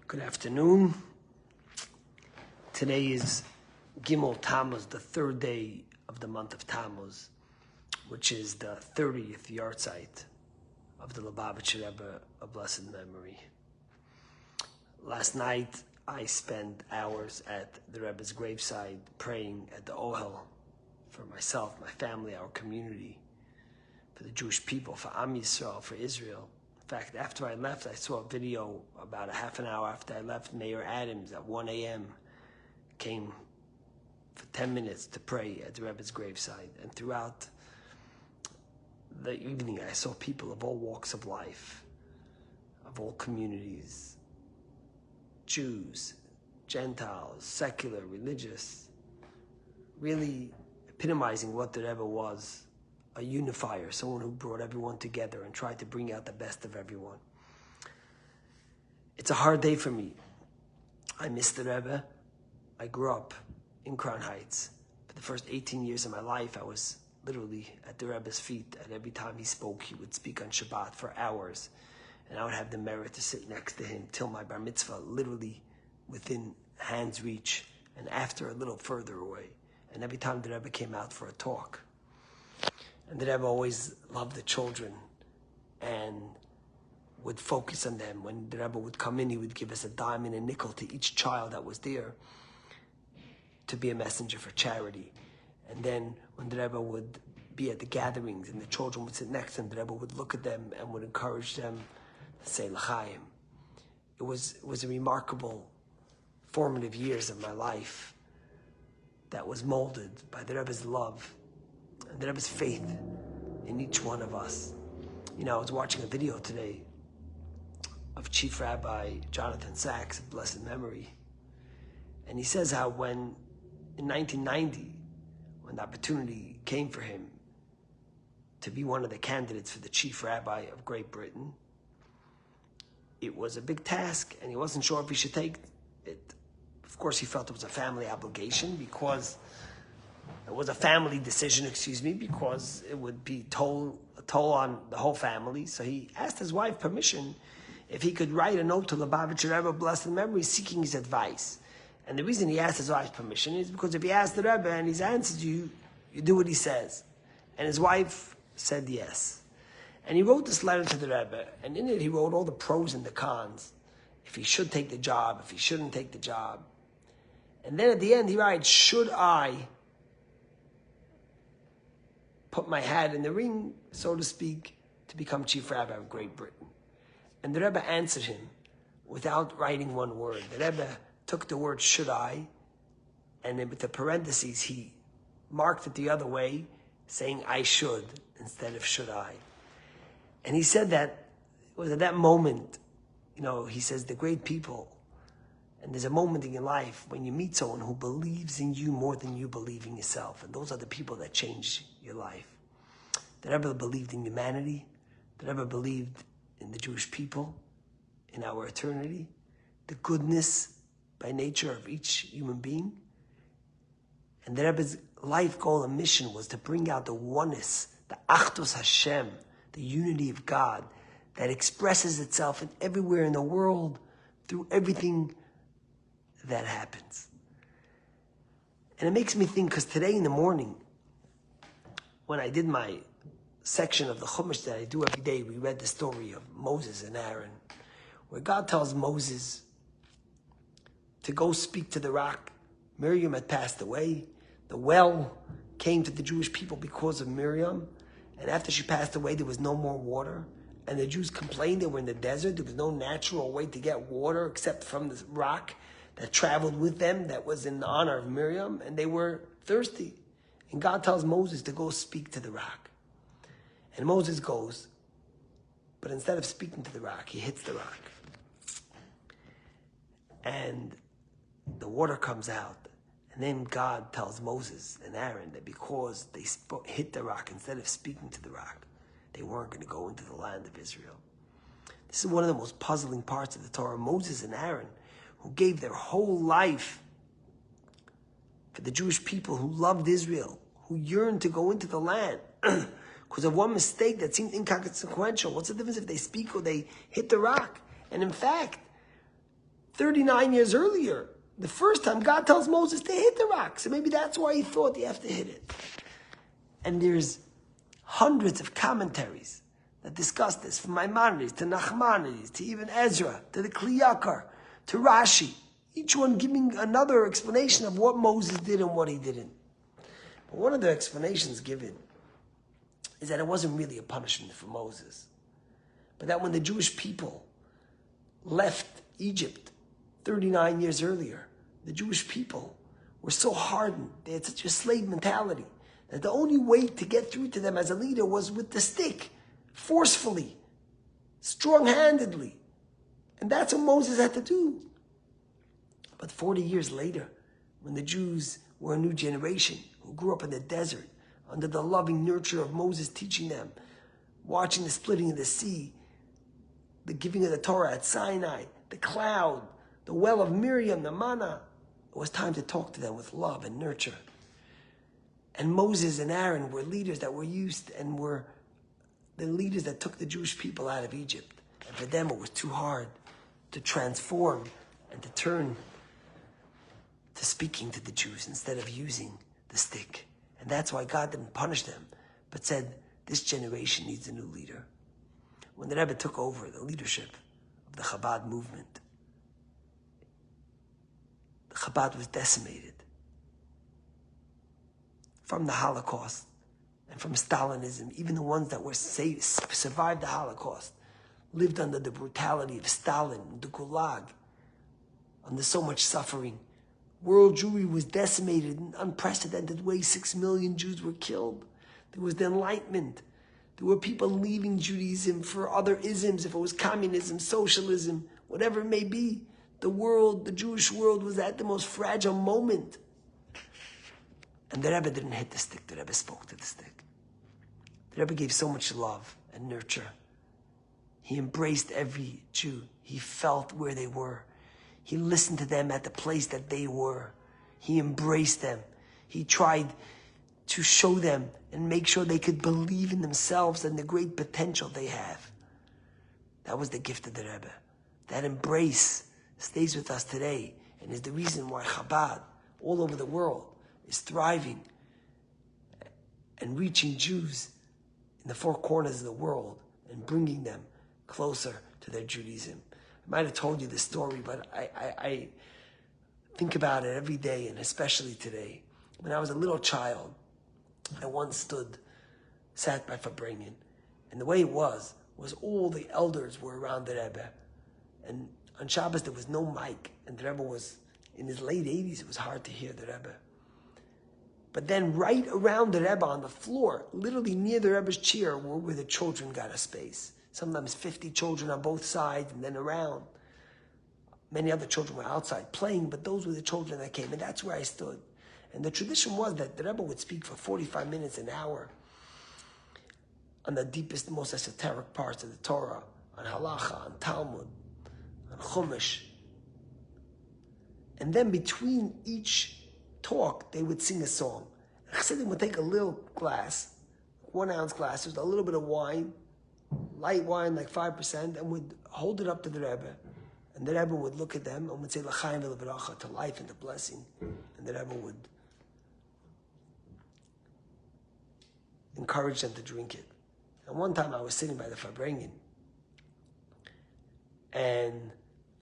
Good afternoon. Today is Gimel Tammuz, the third day of the month of Tammuz, which is the 30th Yartzeit of the Lubavitcher Rebbe, a blessed memory. Last night, I spent hours at the Rebbe's graveside praying at the Ohel for myself, my family, our community, for the Jewish people, for Am Yisrael, for Israel. In fact, after I left, I saw a video about a half an hour after I left. Mayor Adams at 1 a.m. came for 10 minutes to pray at the Rebbe's graveside. And throughout the evening, I saw people of all walks of life, of all communities, Jews, Gentiles, secular, religious, really epitomizing what the Rebbe was. A unifier, someone who brought everyone together and tried to bring out the best of everyone. It's a hard day for me. I miss the Rebbe. I grew up in Crown Heights. For the first 18 years of my life, I was literally at the Rebbe's feet. And every time he spoke, he would speak on Shabbat for hours. And I would have the merit to sit next to him till my bar mitzvah, literally within hand's reach, and after a little further away. And every time the Rebbe came out for a talk, and the Rebbe always loved the children and would focus on them. When the Rebbe would come in, he would give us a dime and a nickel to each child that was there to be a messenger for charity. And then when the Rebbe would be at the gatherings and the children would sit next to him, the Rebbe would look at them and would encourage them to say L'chaim. It was a remarkable formative years of my life that was molded by the Rebbe's love and the Rebbe's faith in each one of us. You know, I was watching a video today of Chief Rabbi Jonathan Sachs of blessed memory. And he says how when, in 1990, when the opportunity came for him to be one of the candidates for the Chief Rabbi of Great Britain, it was a big task and he wasn't sure if he should take it. Of course, he felt it was a family obligation because it was a family decision, because it would be a toll on the whole family. So he asked his wife permission if he could write a note to Lubavitcher Rebbe, blessed memory, seeking his advice. And the reason he asked his wife's permission is because if he asked the Rebbe and he's answered you, you do what he says. And his wife said yes. And he wrote this letter to the Rebbe, and in it he wrote all the pros and the cons. If he should take the job, if he shouldn't take the job. And then at the end he writes, should I put my hat in the ring, so to speak, to become Chief Rabbi of Great Britain? And the Rebbe answered him without writing one word. The Rebbe took the word should I, and then with the parentheses, he marked it the other way, saying I should instead of should I. And he said that it was at that moment, he says the great people, and there's a moment in your life when you meet someone who believes in you more than you believe in yourself. And those are the people that change your life. The Rebbe believed in humanity. The Rebbe believed in the Jewish people, in our eternity, the goodness by nature of each human being. And the Rebbe's life goal and mission was to bring out the oneness, the Achdus Hashem, the unity of God that expresses itself everywhere in the world through everything that happens. And it makes me think, because today in the morning, when I did my section of the Chumash that I do every day, we read the story of Moses and Aaron, where God tells Moses to go speak to the rock. Miriam had passed away. The well came to the Jewish people because of Miriam. And after she passed away, there was no more water. And the Jews complained they were in the desert. There was no natural way to get water except from this rock that traveled with them, that was in honor of Miriam, and they were thirsty. And God tells Moses to go speak to the rock. And Moses goes, but instead of speaking to the rock, he hits the rock. And the water comes out. And then God tells Moses and Aaron that because they hit the rock, instead of speaking to the rock, they weren't going to go into the land of Israel. This is one of the most puzzling parts of the Torah. Moses and Aaron, who gave their whole life for the Jewish people, who loved Israel, who yearned to go into the land, because of one mistake that seemed inconsequential. What's the difference if they speak or they hit the rock? And in fact, 39 years earlier, the first time God tells Moses to hit the rock. So maybe that's why he thought you have to hit it. And there's hundreds of commentaries that discuss this, from Maimonides to Nachmanides to even Ezra to the Kli Yakar to Rashi, each one giving another explanation of what Moses did and what he didn't. But one of the explanations given is that it wasn't really a punishment for Moses, but that when the Jewish people left Egypt 39 years earlier, the Jewish people were so hardened, they had such a slave mentality, that the only way to get through to them as a leader was with the stick, forcefully, strong-handedly. And that's what Moses had to do. But 40 years later, when the Jews were a new generation who grew up in the desert, under the loving nurture of Moses teaching them, watching the splitting of the sea, the giving of the Torah at Sinai, the cloud, the well of Miriam, the manna, it was time to talk to them with love and nurture. And Moses and Aaron were leaders that were used and were the leaders that took the Jewish people out of Egypt. And for them, it was too hard to transform and to turn to speaking to the Jews instead of using the stick. And that's why God didn't punish them, but said, this generation needs a new leader. When the Rebbe took over the leadership of the Chabad movement, the Chabad was decimated from the Holocaust and from Stalinism. Even the ones that were survived the Holocaust lived under the brutality of Stalin, the Gulag, under so much suffering. World Jewry was decimated in unprecedented ways. 6 million Jews were killed. There was the Enlightenment. There were people leaving Judaism for other isms, if it was communism, socialism, whatever it may be. The world, the Jewish world, was at the most fragile moment. And the Rebbe didn't hit the stick, the Rebbe spoke to the stick. The Rebbe gave so much love and nurture. He embraced every Jew. He felt where they were. He listened to them at the place that they were. He embraced them. He tried to show them and make sure they could believe in themselves and the great potential they have. That was the gift of the Rebbe. That embrace stays with us today and is the reason why Chabad all over the world is thriving and reaching Jews in the four corners of the world and bringing them closer to their Judaism. I might have told you this story, but I think about it every day, and especially today. When I was a little child, I once sat by Fabrengen, and the way it was all the elders were around the Rebbe, and on Shabbos there was no mic, and the Rebbe was in his late 80s. It was hard to hear the Rebbe. But then right around the Rebbe on the floor, literally near the Rebbe's chair, were where the children got a space. Sometimes 50 children on both sides and then around. Many other children were outside playing, but those were the children that came, and that's where I stood. And the tradition was that the Rebbe would speak for 45 minutes, an hour, on the deepest, most esoteric parts of the Torah, on halacha, on Talmud, on Chumash. And then between each talk, they would sing a song. Chassidim would take a little glass, 1 ounce glass, with a little bit of wine, light wine, like 5%, and would hold it up to the Rebbe. And the Rebbe would look at them and would say, L'chaim v'leveracha, to life and to blessing. And the Rebbe would encourage them to drink it. And one time I was sitting by the Fabrengen, and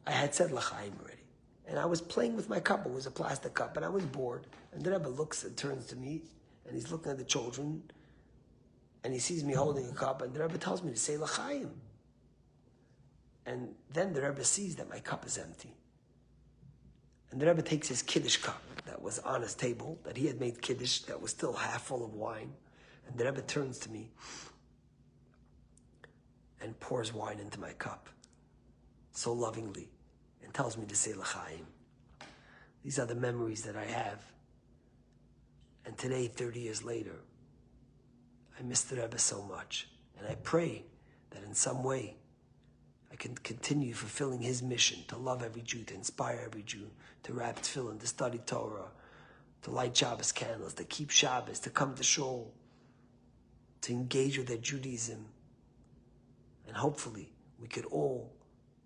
I had said L'chaim already. And I was playing with my cup. It was a plastic cup, and I was bored. And the Rebbe looks and turns to me, and he's looking at the children, and he sees me holding a cup, and the Rebbe tells me to say L'chaim. And then the Rebbe sees that my cup is empty. And the Rebbe takes his Kiddush cup that was on his table, that he had made Kiddush, that was still half full of wine. And the Rebbe turns to me and pours wine into my cup so lovingly and tells me to say L'chaim. These are the memories that I have. And today, 30 years later, I miss the Rebbe so much. And I pray that in some way I can continue fulfilling his mission to love every Jew, to inspire every Jew, to wrap tefillin, to study Torah, to light Shabbos candles, to keep Shabbos, to come to shul, to engage with their Judaism. And hopefully we could all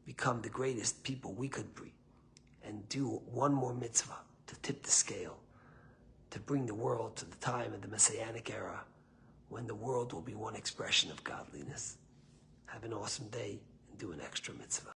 become the greatest people we could be. and do one more mitzvah to tip the scale, to bring the world to the time of the Messianic era when the world will be one expression of godliness. Have an awesome day and do an extra mitzvah.